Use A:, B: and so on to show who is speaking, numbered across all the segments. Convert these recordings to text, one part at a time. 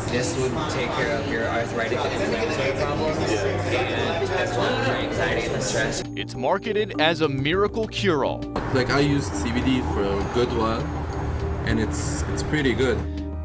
A: This would take care of your arthritic and inflammatory problems, and as well as your anxiety and the stress.
B: It's marketed as a miracle cure-all.
C: Like, I used CBD for a good while, and it's pretty good.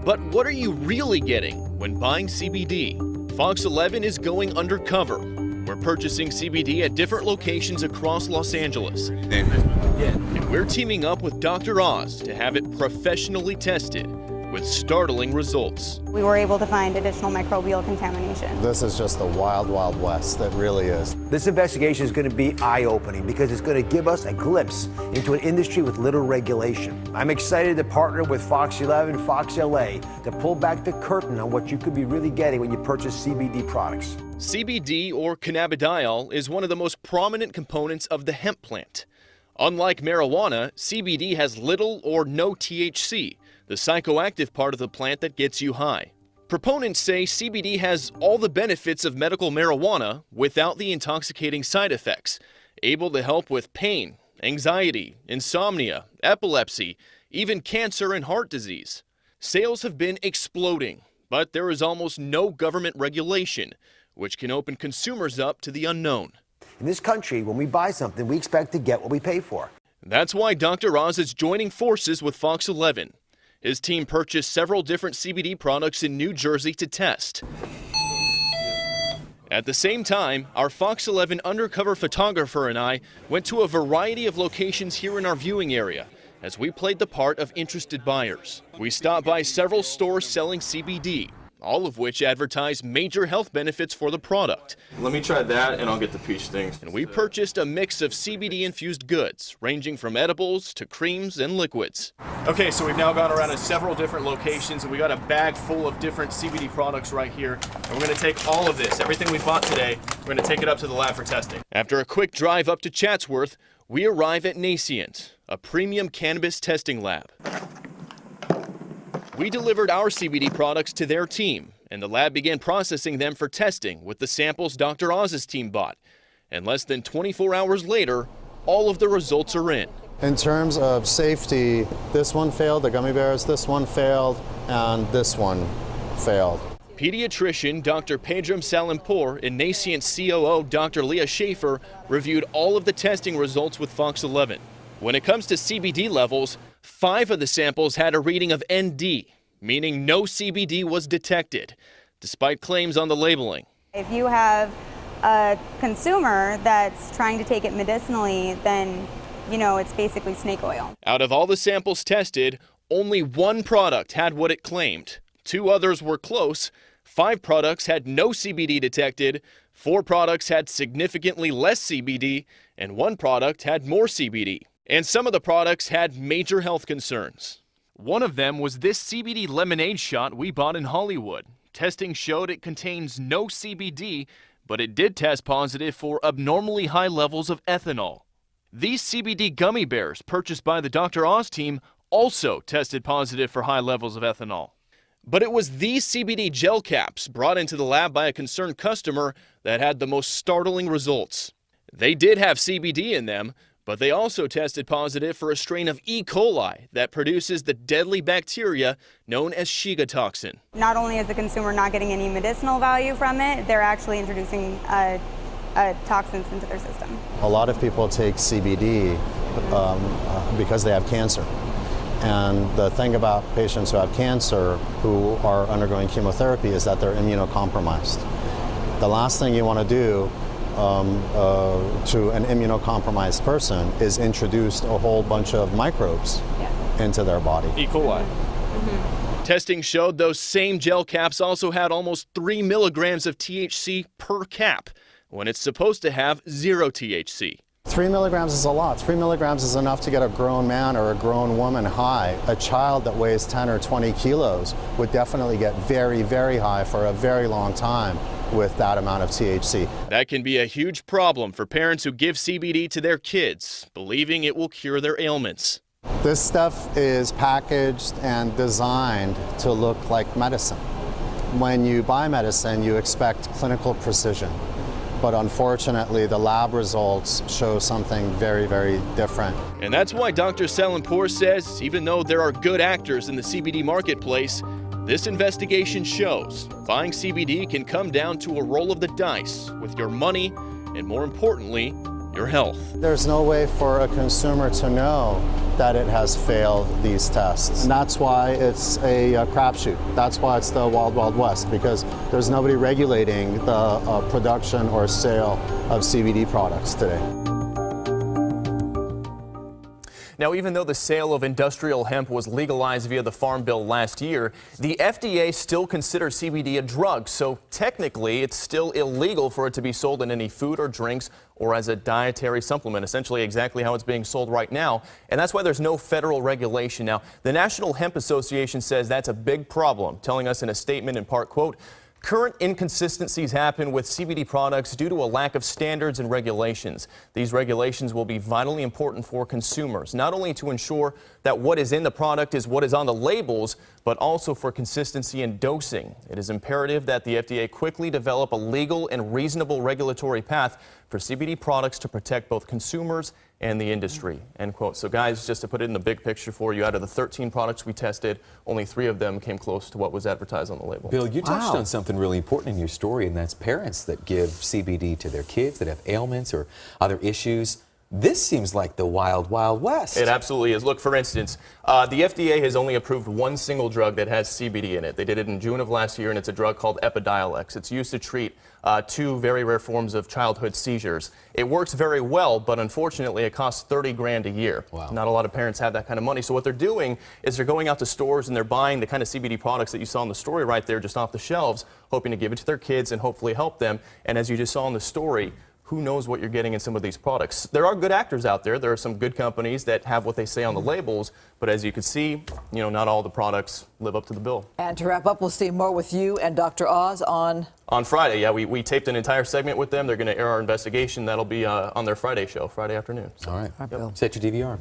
B: But what are you really getting when buying CBD? Fox 11 is going undercover. We're purchasing CBD at different locations across Los Angeles. And we're teaming up with DrOz to have it professionally tested with startling results.
D: We were able to find additional microbial contamination.
E: This is just the wild, wild west. That really is.
F: This investigation is going to be eye-opening because it's going to give us a glimpse into an industry with little regulation. I'm excited to partner with Fox 11, Fox LA to pull back the curtain on what you could be really getting when you purchase CBD products.
B: CBD, or cannabidiol, is one of the most prominent components of the hemp plant. Unlike marijuana, CBD has little or no THC, the psychoactive part of the plant that gets you high. Proponents say CBD has all the benefits of medical marijuana without the intoxicating side effects, able to help with pain, anxiety, insomnia, epilepsy, even cancer and heart disease. Sales have been exploding, but there is almost no government regulation, which can open consumers up to the unknown.
F: In this country, when we buy something, we expect to get what we pay for.
B: That's why DrOz is joining forces with Fox 11. His team purchased several different CBD products in New Jersey to test. At the same time, our Fox 11 undercover photographer and I went to a variety of locations here in our viewing area as we played the part of interested buyers. We stopped by several stores selling CBD, all of which advertise major health benefits for the product.
C: Let me try that, and I'll get the peach things.
B: And we purchased a mix of CBD-infused goods, ranging from edibles to creams and liquids. Okay, so we've now gone around to several different locations, and we got a bag full of different CBD products right here. And we're going to take all of this, everything we bought today, we're going to take it up to the lab for testing. After a quick drive up to Chatsworth, we arrive at Nascent, a premium cannabis testing lab. We delivered our CBD products to their team, and the lab began processing them for testing with the samples DrOz's team bought. And less than 24 hours later, all of the results are in.
E: In terms of safety, this one failed, the gummy bears, this one failed, and this one failed.
B: Pediatrician Dr. Pedram Salimpour and Nascent COO Dr. Leah Schaefer reviewed all of the testing results with Fox 11. When it comes to CBD levels, 5 of the samples had a reading of ND, meaning no CBD was detected, despite claims on the labeling.
D: If you have a consumer that's trying to take it medicinally, then, it's basically snake oil.
B: Out of all the samples tested, only 1 product had what it claimed. 2 others were close. 5 products had no CBD detected. 4 products had significantly less CBD, and 1 product had more CBD. And some of the products had major health concerns. One of them was this CBD lemonade shot we bought in Hollywood. Testing showed it contains no CBD, but it did test positive for abnormally high levels of ethanol. These CBD gummy bears purchased by the DrOz team also tested positive for high levels of ethanol. But it was these CBD gel caps brought into the lab by a concerned customer that had the most startling results. They did have CBD in them, but they also tested positive for a strain of E. coli that produces the deadly bacteria known as Shiga toxin.
D: Not only is the consumer not getting any medicinal value from it, they're actually introducing toxins into their system.
E: A lot of people take CBD because they have cancer. And the thing about patients who have cancer who are undergoing chemotherapy is that they're immunocompromised. The last thing you want to do to an immunocompromised person is introduce a whole bunch of microbes into their body.
B: E. coli. Testing showed those same gel caps also had almost 3 milligrams of THC per cap, when it's supposed to have 0 THC.
E: 3 milligrams is a lot. 3 milligrams is enough to get a grown man or a grown woman high. A child that weighs 10 or 20 kilos would definitely get very, very high for a very long time with that amount of THC.
B: That can be a huge problem for parents who give CBD to their kids, believing it will cure their ailments.
E: This stuff is packaged and designed to look like medicine. When you buy medicine, you expect clinical precision. But unfortunately, the lab results show something very, very different.
B: And that's why Dr. Salimpour says even though there are good actors in the CBD marketplace, This investigation shows buying CBD can come down to a roll of the dice with your money and, more importantly, your health.
E: There's no way for a consumer to know that it has failed these tests. And that's why it's a crapshoot. That's why it's the wild, wild west, because there's nobody regulating the production or sale of CBD products today.
B: Now, even though the sale of industrial hemp was legalized via the Farm Bill last year, the FDA still considers CBD a drug, so technically it's still illegal for it to be sold in any food or drinks or as a dietary supplement, essentially exactly how it's being sold right now, and that's why there's no federal regulation. Now, the National Hemp Association says that's a big problem, telling us in a statement in part, quote, "Current inconsistencies happen with CBD products due to a lack of standards and regulations. These regulations will be vitally important for consumers, not only to ensure that what is in the product is what is on the labels, but also for consistency in dosing. It is imperative that the FDA quickly develop a legal and reasonable regulatory path for CBD products to protect both consumers and the industry," end quote. So guys, just to put it in the big picture for you, out of the 13 products we tested, only 3 of them came close to what was advertised on the label.
G: Bill, you touched on something really important in your story, and that's parents that give CBD to their kids that have ailments or other issues. This seems like the wild, wild west.
B: It absolutely is. Look, for instance, the FDA has only approved one single drug that has CBD in it. They did it in June of last year, and it's a drug called Epidiolex. It's used to treat 2 very rare forms of childhood seizures. It works very well, but unfortunately it costs $30 grand a year.
G: Wow.
B: Not a lot of parents have that kind of money. So what they're doing is they're going out to stores and they're buying the kind of CBD products that you saw in the story right there, just off the shelves, hoping to give it to their kids and hopefully help them. And as you just saw in the story, who knows what you're getting in some of these products. There are good actors out there. There are some good companies that have what they say on the labels, but as you can see, not all the products live up to the bill.
H: And to wrap up, we'll see more with you and Dr. Oz on
B: Friday. Yeah, we taped an entire segment with them. They're going to air our investigation. That'll be on their Friday show, Friday afternoon.
G: All right.
H: Bill.
G: Set your DVR.